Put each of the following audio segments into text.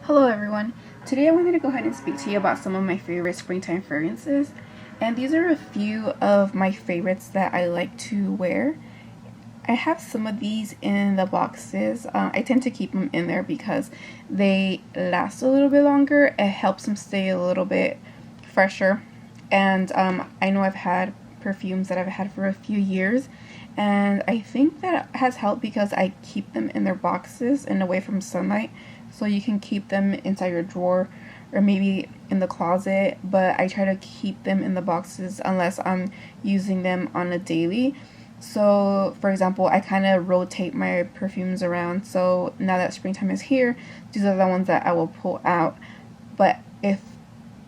Hello everyone. Today I wanted to go ahead and speak to you about some of my favorite springtime fragrances. And these are a few of my favorites that I like to wear. I have some of these in the boxes. I tend to keep them in there because they last a little bit longer. It helps them stay a little bit fresher. And I know I've had perfumes that I've had for a few years. And I think that has helped because I keep them in their boxes and away from sunlight. So you can keep them inside your drawer or maybe in the closet, but I try to keep them in the boxes unless I'm using them on a daily. So for example, I kind of rotate my perfumes around. So now that springtime is here, these are the ones that I will pull out. But if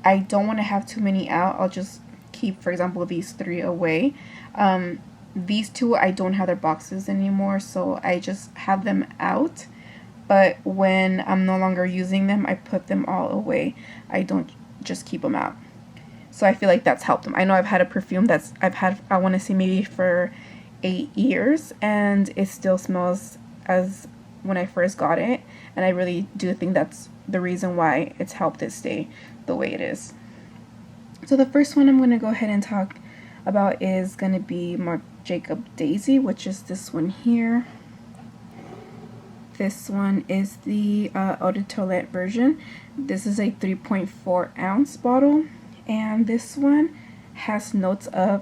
I don't want to have too many out, I'll just keep, for example, these three away. These two, I don't have their boxes anymore, so I just have them out. But when I'm no longer using them, I put them all away. I don't just keep them out. So I feel like that's helped them. I know I've had a perfume that's I've had, I want to say maybe for 8 years, and it still smells as when I first got it. And I really do think that's the reason why it's helped it stay the way it is. So the first one I'm going to go ahead and talk about is going to be Marc Jacob Daisy, which is this one here. This one is the eau de toilette version. This is a 3.4 ounce bottle, and this one has notes of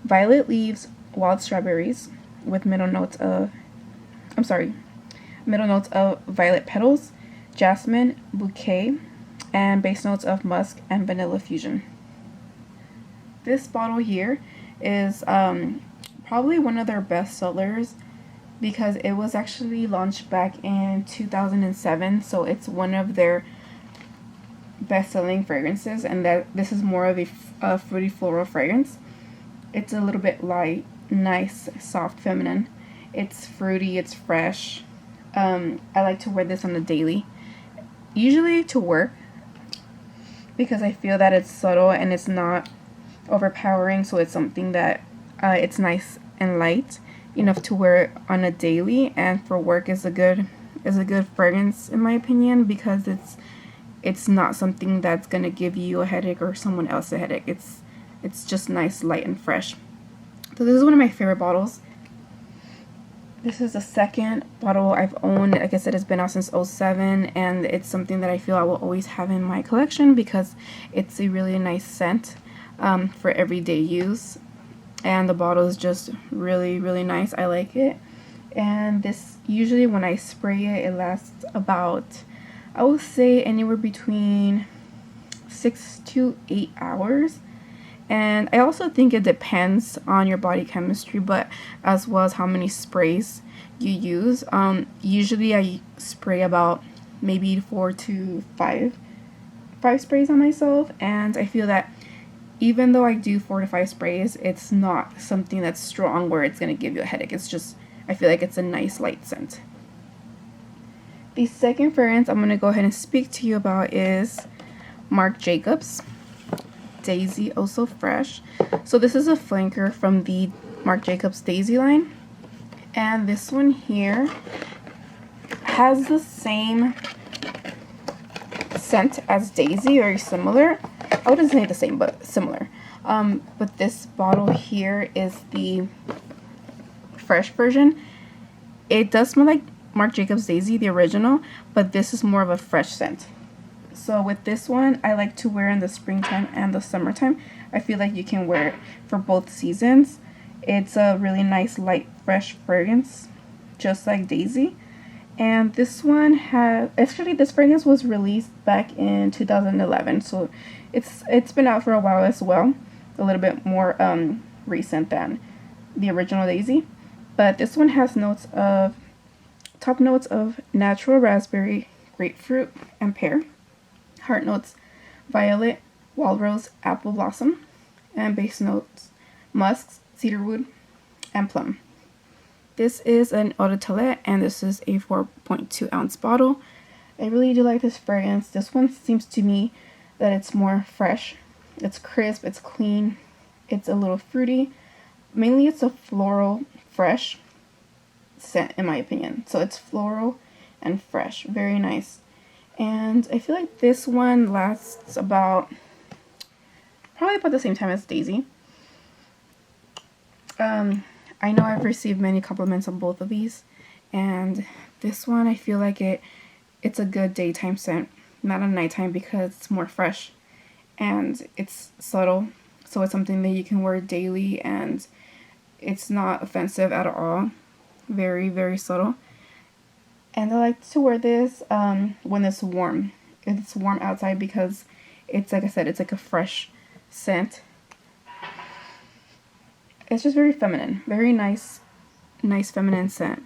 violet leaves, wild strawberries, with middle notes of violet petals, jasmine, bouquet, and base notes of musk and vanilla fusion. This bottle here is probably one of their best sellers, because it was actually launched back in 2007, so it's one of their best-selling fragrances, and that this is more of a fruity floral fragrance. It's a little bit light, nice, soft, feminine. It's fruity, it's fresh. I like to wear this on a daily, usually to work, because I feel that it's subtle and it's not overpowering, so it's something that it's nice and light enough to wear on a daily, and for work is a good fragrance in my opinion, because it's not something that's gonna give you a headache or someone else a headache. It's just nice, light, and fresh. So this is one of my favorite bottles. This is the second bottle I've owned. Like I said, it's been out since 2007, and it's something that I feel I will always have in my collection because it's a really nice scent for everyday use. And the bottle is just really, really nice. I like it. And this, usually when I spray it, it lasts about, I would say, anywhere between 6 to 8 hours. And I also think it depends on your body chemistry, but as well as how many sprays you use. Usually I spray about maybe 4 to 5 sprays on myself, and I feel that even though I do 4 to 5 sprays, it's not something that's strong where it's going to give you a headache. It's just, I feel like it's a nice light scent. The second fragrance I'm going to go ahead and speak to you about is Marc Jacobs Daisy, Also Fresh. So this is a flanker from the Marc Jacobs Daisy line. And this one here has the same scent as Daisy, very similar. I wouldn't say the same, but similar. But this bottle here is the fresh version. It does smell like Marc Jacobs Daisy, the original, but this is more of a fresh scent. So with this one, I like to wear in the springtime and the summertime. I feel like you can wear it for both seasons. It's a really nice, light, fresh fragrance, just like Daisy. And this one this fragrance was released back in 2011, so it's been out for a while as well, a little bit more recent than the original Daisy. But this one has top notes of natural raspberry, grapefruit, and pear. Heart notes, violet, wild rose, apple blossom, and base notes, musk, cedarwood, and plum. This is an eau de toilette, and this is a 4.2 ounce bottle. I really do like this fragrance. This one seems to me that it's more fresh. It's crisp, it's clean, it's a little fruity. Mainly it's a floral, fresh scent in my opinion. So it's floral and fresh, very nice. And I feel like this one lasts probably about the same time as Daisy. I know I've received many compliments on both of these, and this one I feel like it's a good daytime scent, not at nighttime, because it's more fresh and it's subtle, so it's something that you can wear daily and it's not offensive at all. Very, very subtle. And I like to wear this when it's warm. It's warm outside because it's, like I said, it's like a fresh scent. It's just very feminine, very nice feminine scent.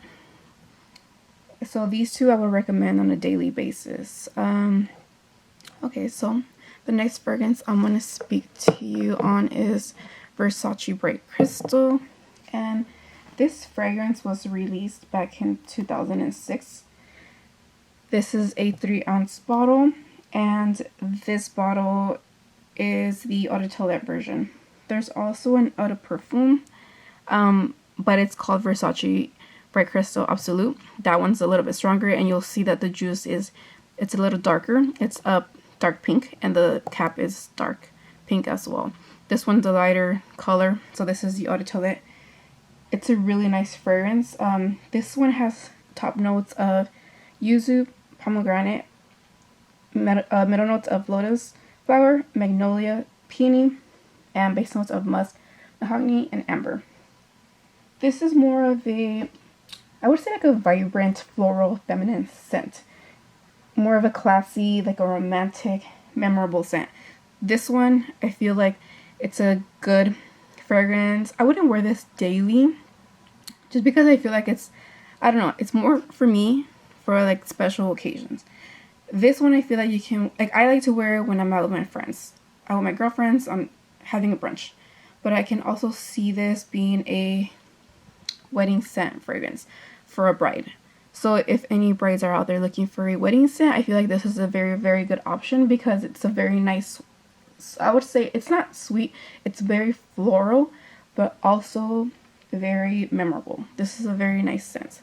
So these two I would recommend on a daily basis. Okay, so the next fragrance I'm going to speak to you on is Versace Bright Crystal. And this fragrance was released back in 2006. This is a 3-ounce bottle, and this bottle is the Eau de Toilette version. There's also an Eau de Perfume, but it's called Versace Bright Crystal Absolute. That one's a little bit stronger, and you'll see that the juice it's a little darker. It's a dark pink, and the cap is dark pink as well. This one's a lighter color, so this is the Eau de Toilette. It's a really nice fragrance. This one has top notes of yuzu, pomegranate, middle notes of lotus flower, magnolia, peony, and base notes of musk, mahogany, and amber. This is more of I would say like a vibrant, floral, feminine scent. More of a classy, like a romantic, memorable scent. This one, I feel like it's a good fragrance. I wouldn't wear this daily, just because I feel like I don't know, it's more for me for like special occasions. This one I feel like you can, like, I like to wear it when I'm out with my friends. Out with my girlfriends, I'm having a brunch. But I can also see this being a wedding scent fragrance for a bride. So if any brides are out there looking for a wedding scent, I feel like this is a very, very good option because it's a very nice, I would say it's not sweet, it's very floral, but also very memorable. This is a very nice scent.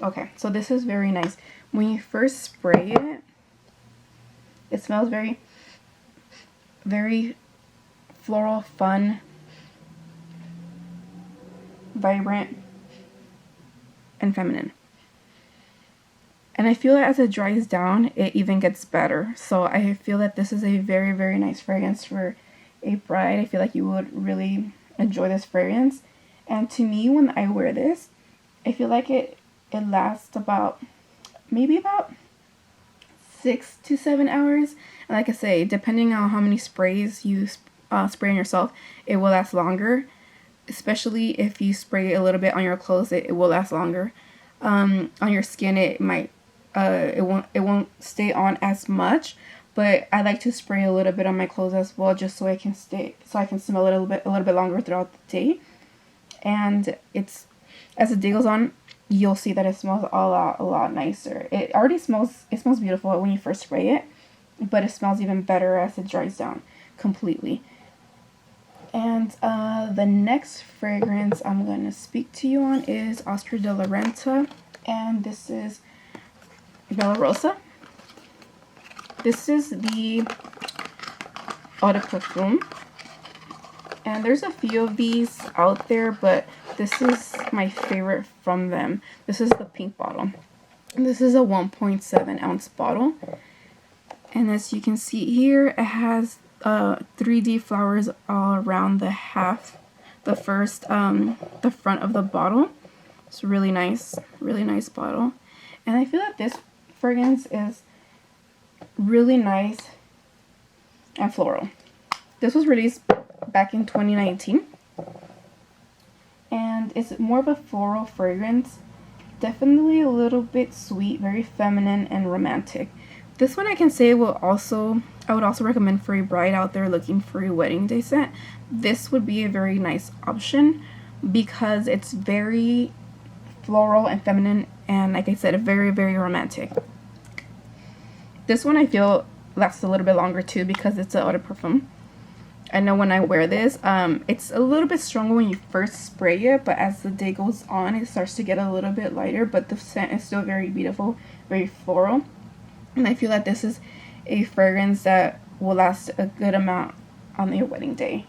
Okay, so this is very nice. When you first spray it, it smells very, very floral, fun, vibrant, and feminine. And I feel that as it dries down, it even gets better. So I feel that this is a very, very nice fragrance for a bride. I feel like you would really enjoy this fragrance. And to me, when I wear this, I feel like it lasts maybe about 6 to 7 hours. And like I say, depending on how many sprays you spray on yourself, it will last longer. Especially if you spray a little bit on your clothes, it will last longer. On your skin, it might it won't stay on as much, but I like to spray a little bit on my clothes as well, just so I can smell it a little bit longer throughout the day. And it's, as the day goes on, you'll see that it smells a lot nicer. It smells beautiful when you first spray it, but it smells even better as it dries down completely. And the next fragrance I'm going to speak to you on is Oscar de la Renta, and this is Bella Rosa. This is the Eau de Perfume, and there's a few of these out there, but this is my favorite from them. This is the pink bottle. This is a 1.7 ounce bottle, and as you can see here, it has 3D flowers all around the front of the bottle. It's really nice bottle. And I feel that this fragrance is really nice and floral. This was released back in 2019, and it's more of a floral fragrance, definitely a little bit sweet, very feminine and romantic. This one I can say I would also recommend for a bride out there looking for a wedding day scent. This would be a very nice option because it's very floral and feminine, and like I said, very, very romantic. This one I feel lasts a little bit longer too because it's an Eau de Perfume. I know when I wear this, it's a little bit stronger when you first spray it, but as the day goes on, it starts to get a little bit lighter, but the scent is still very beautiful, very floral. And I feel that this is a fragrance that will last a good amount on your wedding day.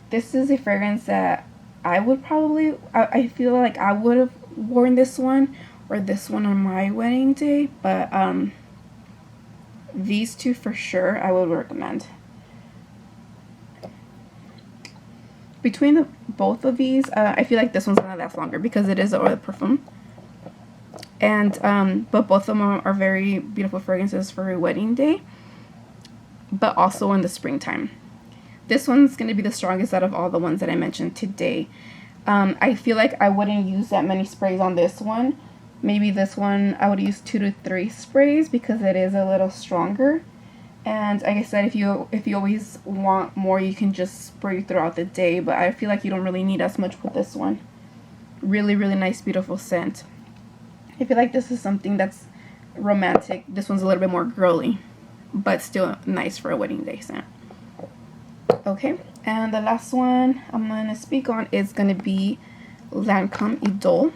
This is a fragrance that I would probably, I feel like I would have worn this one or this one on my wedding day, but these two for sure I would recommend. Between both of these, I feel like this one's gonna last longer because it is an oil perfume. And but both of them are very beautiful fragrances for a wedding day, but also in the springtime. This one's going to be the strongest out of all the ones that I mentioned today. I feel like I wouldn't use that many sprays on this one. Maybe this one I would use 2 to 3 sprays because it is a little stronger. And like I said, if you always want more, you can just spray throughout the day, but I feel like you don't really need as much with this one. Really, really nice, beautiful scent. I feel like this is something that's romantic. This one's a little bit more girly, but still nice for a wedding day scent. Okay, and the last one I'm going to speak on is going to be Lancome Idole.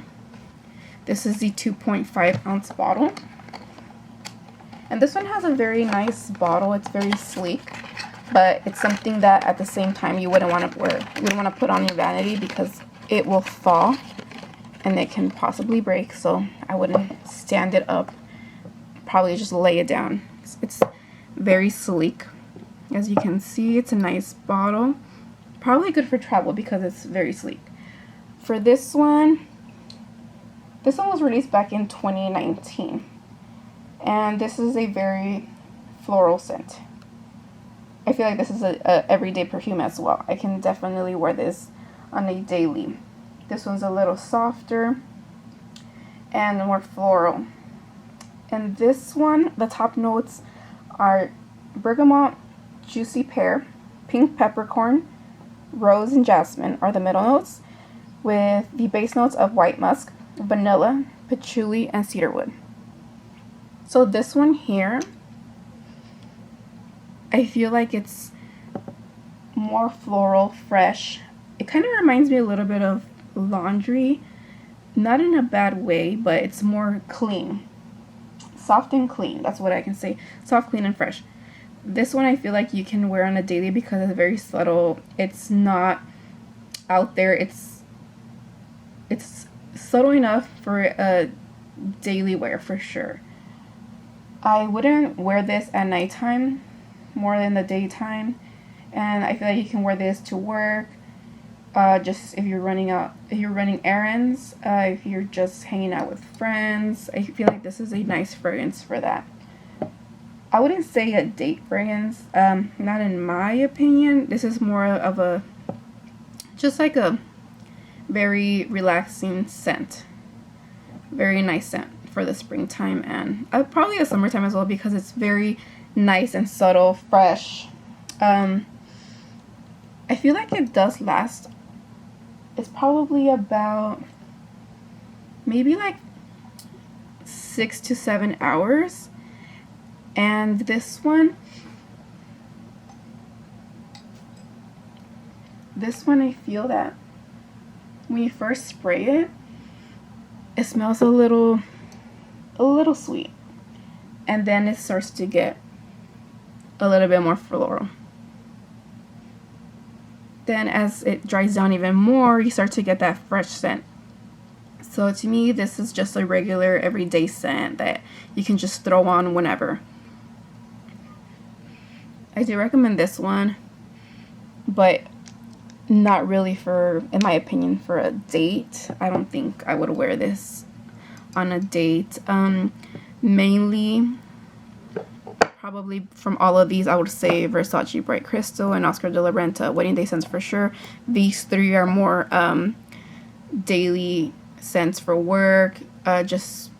This is the 2.5 ounce bottle. And this one has a very nice bottle. It's very sleek, but it's something that at the same time you wouldn't want to wear. You wouldn't want to put on your vanity because it will fall and it can possibly break. So I wouldn't stand it up. Probably just lay it down. It's very sleek. As you can see, it's a nice bottle. Probably good for travel because it's very sleek. For this one was released back in 2019. And this is a very floral scent. I feel like this is a everyday perfume as well. I can definitely wear this on a daily. This one's a little softer and more floral. And this one, the top notes are bergamot, juicy pear, pink peppercorn, rose, and jasmine are the middle notes, with the base notes of white musk, vanilla, patchouli, and cedarwood. So this one here, I feel like it's more floral, fresh. It kind of reminds me a little bit of laundry, not in a bad way, but it's more clean. Soft and clean, that's what I can say. Soft, clean, and fresh. This one I feel like you can wear on a daily because it's very subtle. It's not out there. It's subtle enough for a daily wear for sure. I wouldn't wear this at nighttime more than the daytime, and I feel like you can wear this to work, just if you're running errands, if you're just hanging out with friends. I feel like this is a nice fragrance for that. I wouldn't say a date fragrance, not in my opinion. This is more of just like a very relaxing scent. Very nice scent for the springtime and probably the summertime as well because it's very nice and subtle, fresh. I feel like it does last. It's probably about maybe like 6 to 7 hours. And this one I feel that when you first spray it, it smells a little sweet, and then it starts to get a little bit more floral. Then as it dries down even more, you start to get that fresh scent. So to me, this is just a regular everyday scent that you can just throw on whenever. I do recommend this one, but not really for, in my opinion, for a date. I don't think I would wear this on a date. Mainly, probably from all of these, I would say Versace Bright Crystal and Oscar de la Renta wedding day scents for sure. These three are more daily scents for work, just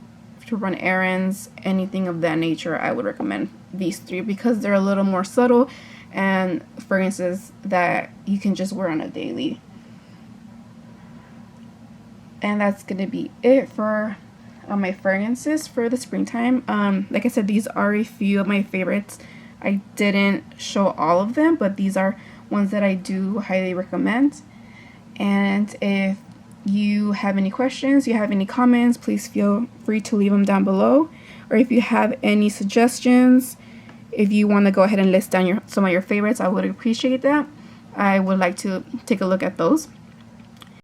to run errands, anything of that nature. I would recommend these three because they're a little more subtle and fragrances that you can just wear on a daily. And that's gonna be it for my fragrances for the springtime. Like I said, these are a few of my favorites. I didn't show all of them, but these are ones that I do highly recommend. And if you have any questions, you have any comments, please feel free to leave them down below. Or if you have any suggestions, if you want to go ahead and list down some of your favorites, I would appreciate that. I would like to take a look at those.